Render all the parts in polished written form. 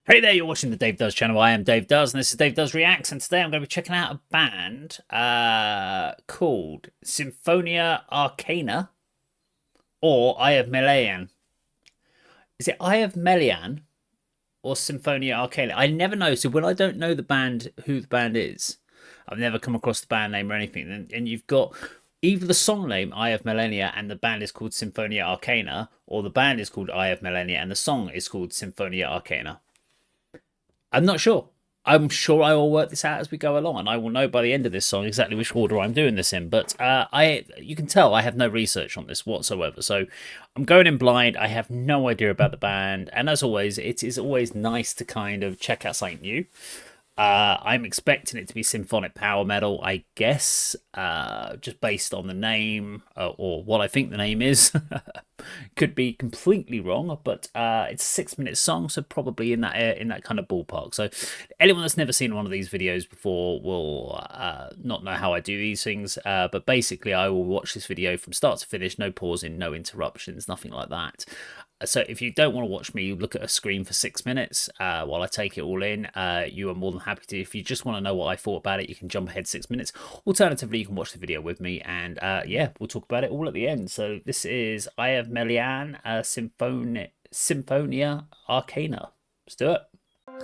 Hey there, you're watching the Dave Does channel. I am Dave Does, and this is Dave Does Reacts, and today I'm going to be checking out a band called Symphonia Arcana, or Eye of Melian. Is it Eye of Melian or Symphonia Arcana? I never know. So when I don't know the band, who the band is, I've never come across the band name or anything. And you've got either the song name Eye of Millennia and the band is called Symphonia Arcana, or the band is called Eye of Millennia and the song is called Symphonia Arcana. I'm not sure. I'm sure I will work this out as we go along, and I will know by the end of this song exactly which order I'm doing this in. But you can tell I have no research on this whatsoever, so I'm going in blind. I have no idea about the band, and as always, it is always nice to kind of check out something new. I'm expecting it to be symphonic power metal, I guess, just based on the name or what I think the name is. Could be completely wrong, but it's a 6-minute song, so probably in that kind of ballpark. So anyone that's never seen one of these videos before will not know how I do these things. But basically, I will watch this video from start to finish, no pausing, no interruptions, nothing like that. So if you don't want to watch me look at a screen for 6 minutes while I take it all in, you are more than happy to. If you just want to know what I thought about it, you can jump ahead 6 minutes. Alternatively, you can watch the video with me, and yeah, we'll talk about it all at the end. So this is Eye of Melian, Symphonia Arcana. Let's do it.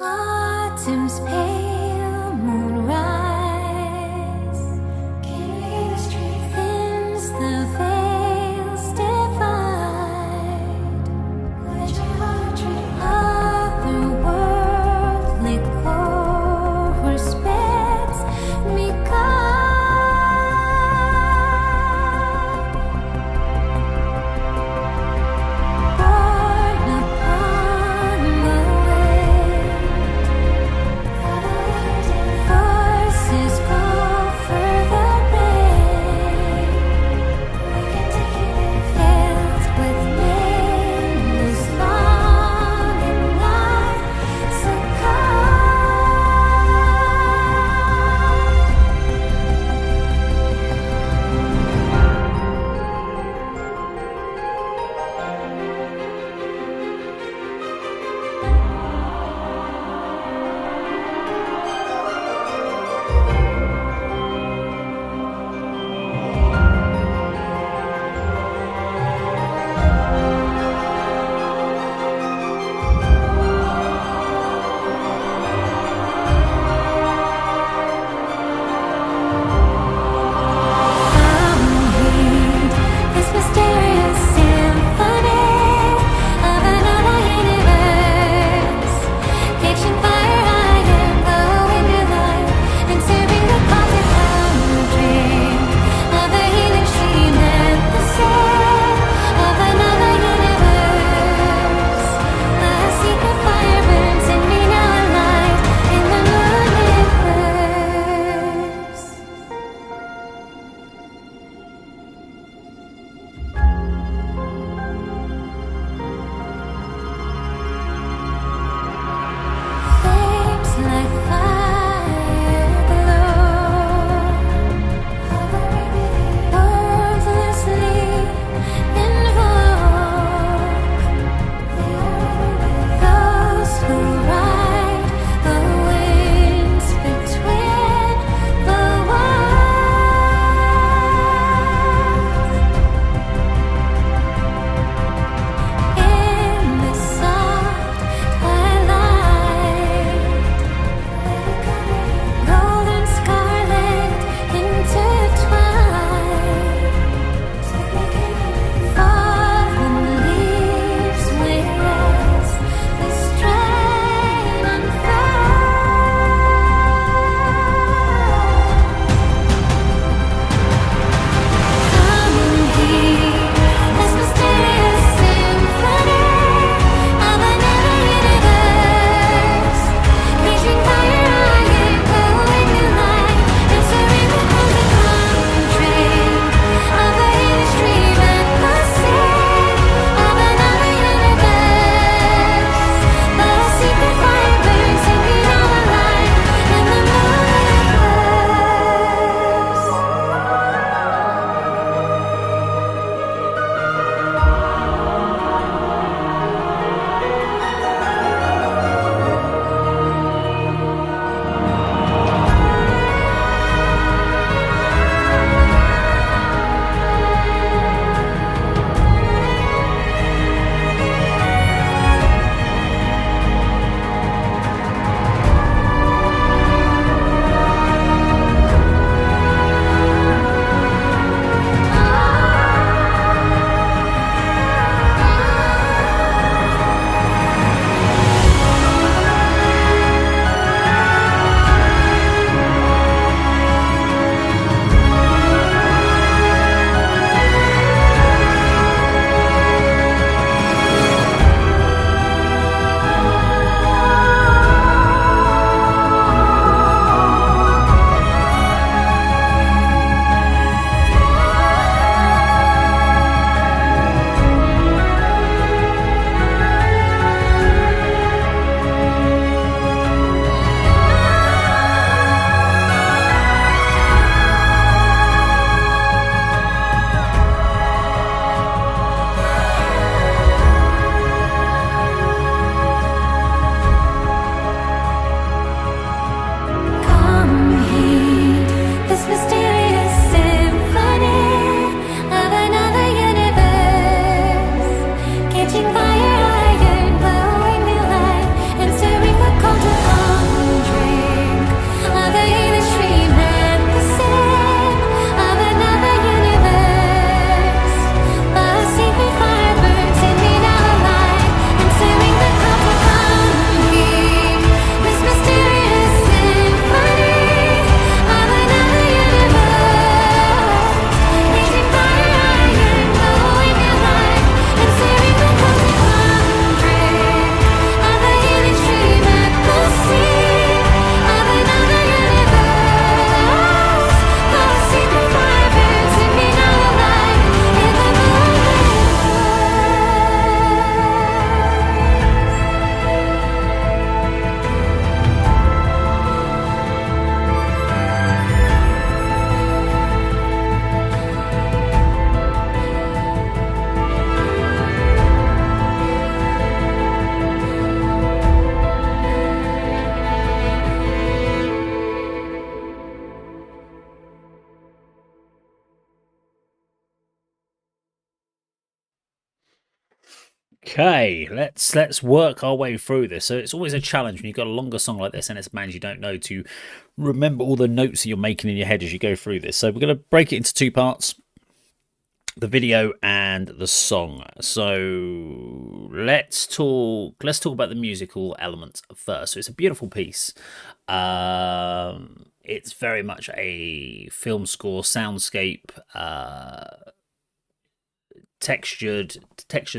Autumn's pale moon rise, thins the veils divide. Otherworldly chorus bids me borne upon the wind. Okay, let's work our way through this. So it's always a challenge when you've got a longer song like this and it's bands you don't know to remember all the notes that you're making in your head as you go through this. So we're going to break it into two parts: the video and the song. So let's talk about the musical element first. So it's a beautiful piece. It's very much a film score, soundscape, textured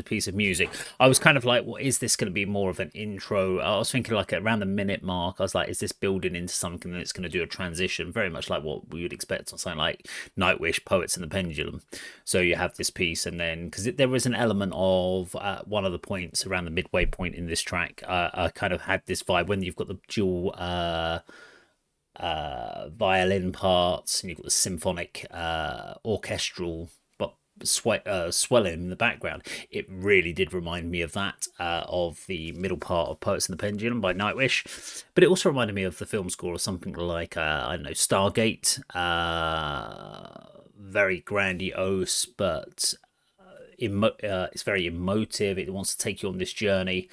piece of music. I was kind of like, what is this going to be, more of an intro? I was thinking like around the minute mark, I was like, is this building into something that's going to do a transition, very much like what we would expect on something like Nightwish, Poets and the Pendulum. So you have this piece, and then because there was an element of one of the points around the midway point in this track, I kind of had this vibe when you've got the dual violin parts and you've got the symphonic orchestral swelling in the background. It really did remind me of that, of the middle part of Poets and the Pendulum by Nightwish, but it also reminded me of the film score of something like I don't know, Stargate. Very grandiose, but it's very emotive. It wants to take you on this journey.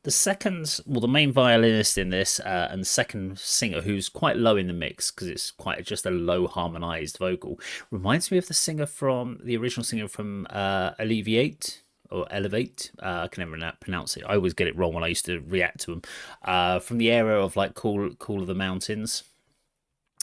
The main violinist in this, and the second singer, who's quite low in the mix because it's quite just a low harmonized vocal, reminds me of the original singer from Alleviate or Elevate. I can never pronounce it. I always get it wrong when I used to react to them. From the era of like Call of the Mountains,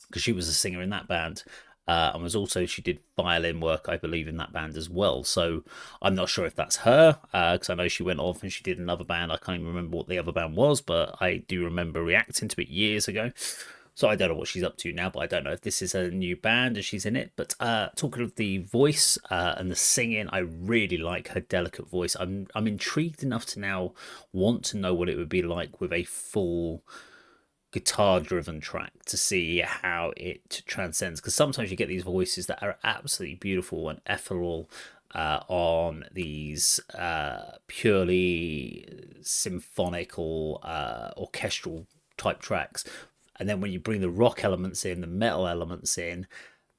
because she was a singer in that band. And she did violin work, I believe, in that band as well. So I'm not sure if that's her, because I know she went off and she did another band. I can't even remember what the other band was, but I do remember reacting to it years ago. So I don't know what she's up to now, but I don't know if this is a new band and she's in it. But talking of the voice and the singing, I really like her delicate voice. I'm intrigued enough to now want to know what it would be like with a full guitar driven track, to see how it transcends, because sometimes you get these voices that are absolutely beautiful and ethereal on these purely symphonic or orchestral type tracks, and then when you bring the rock elements in, the metal elements in,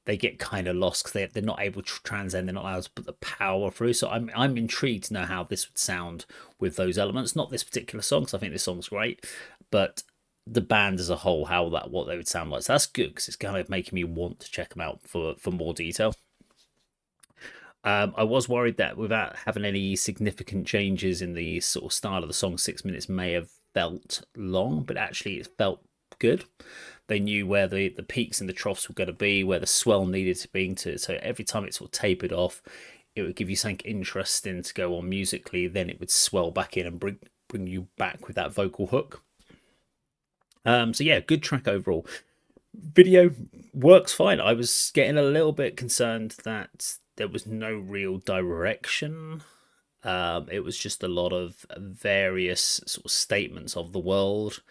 they get kind of lost because they're not able to transcend. They're not allowed to put the power through. So I'm intrigued to know how this would sound with those elements. Not this particular song, because I think this song's great, but the band as a whole, what they would sound like. So that's good, because it's kind of making me want to check them out for more detail. I was worried that without having any significant changes in the sort of style of the song, 6 minutes may have felt long, but actually it felt good. They knew where the peaks and the troughs were going to be, where the swell needed to be. So every time it sort of tapered off, it would give you something interesting to go on musically. Then it would swell back in and bring you back with that vocal hook. So yeah, good track overall. Video works fine. I was getting a little bit concerned that there was no real direction. It was just a lot of various sort of statements of the world,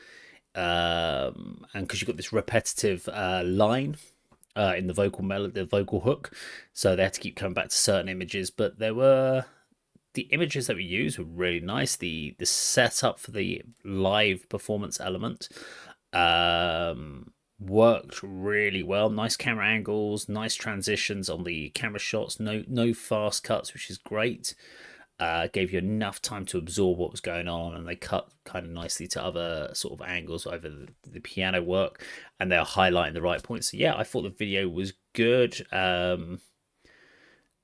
and because you've got this repetitive line in the vocal melody, the vocal hook, so they had to keep coming back to certain images. But the images that we used were really nice. The setup for the live performance element worked really well. Nice camera angles, nice transitions on the camera shots. No fast cuts, which is great. Gave you enough time to absorb what was going on, and they cut kind of nicely to other sort of angles over the piano work, and they're highlighting the right points. So yeah, I thought the video was good.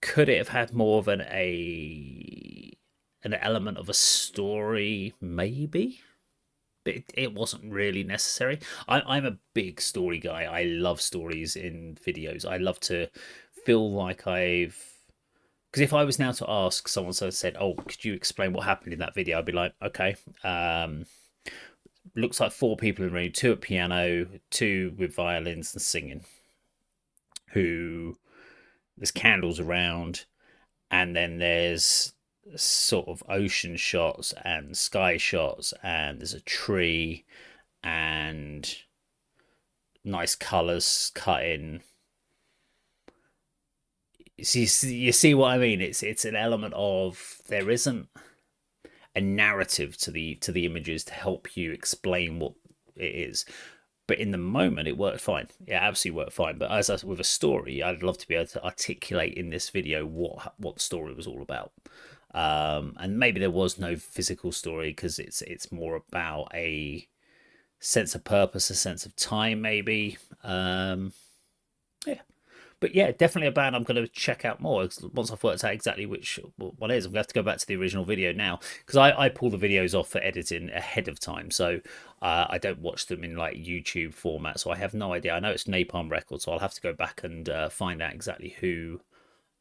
Could it have had more of an element of a story? Maybe, but it wasn't really necessary. I'm a big story guy. I love stories in videos. I love to feel like because if I was now to ask someone, so said, "Oh, could you explain what happened in that video?" I'd be like, "Okay, looks like 4 people in the room, 2 at piano, 2 with violins and singing. There's candles around, and then there's sort of ocean shots and sky shots, and there's a tree and nice colors cut in." You see what I mean? It's an element of, there isn't a narrative to the images to help you explain what it is. But in the moment, it worked fine. It absolutely worked fine. But with a story, I'd love to be able to articulate in this video what the story was all about. And maybe there was no physical story because it's more about a sense of purpose, a sense of time, maybe. Yeah, but yeah, definitely a band I'm going to check out more once I've worked out exactly which one it is. I'm going to have to go back to the original video now because I pull the videos off for editing ahead of time, so I don't watch them in like YouTube format. So I have no idea. I know it's Napalm Records, so I'll have to go back and find out exactly who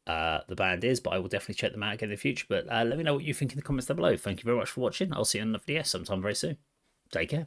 the band is. But I will definitely check them out again in the future. But let me know what you think in the comments down below. Thank you very much for watching. I'll see you in another video sometime very soon. Take care.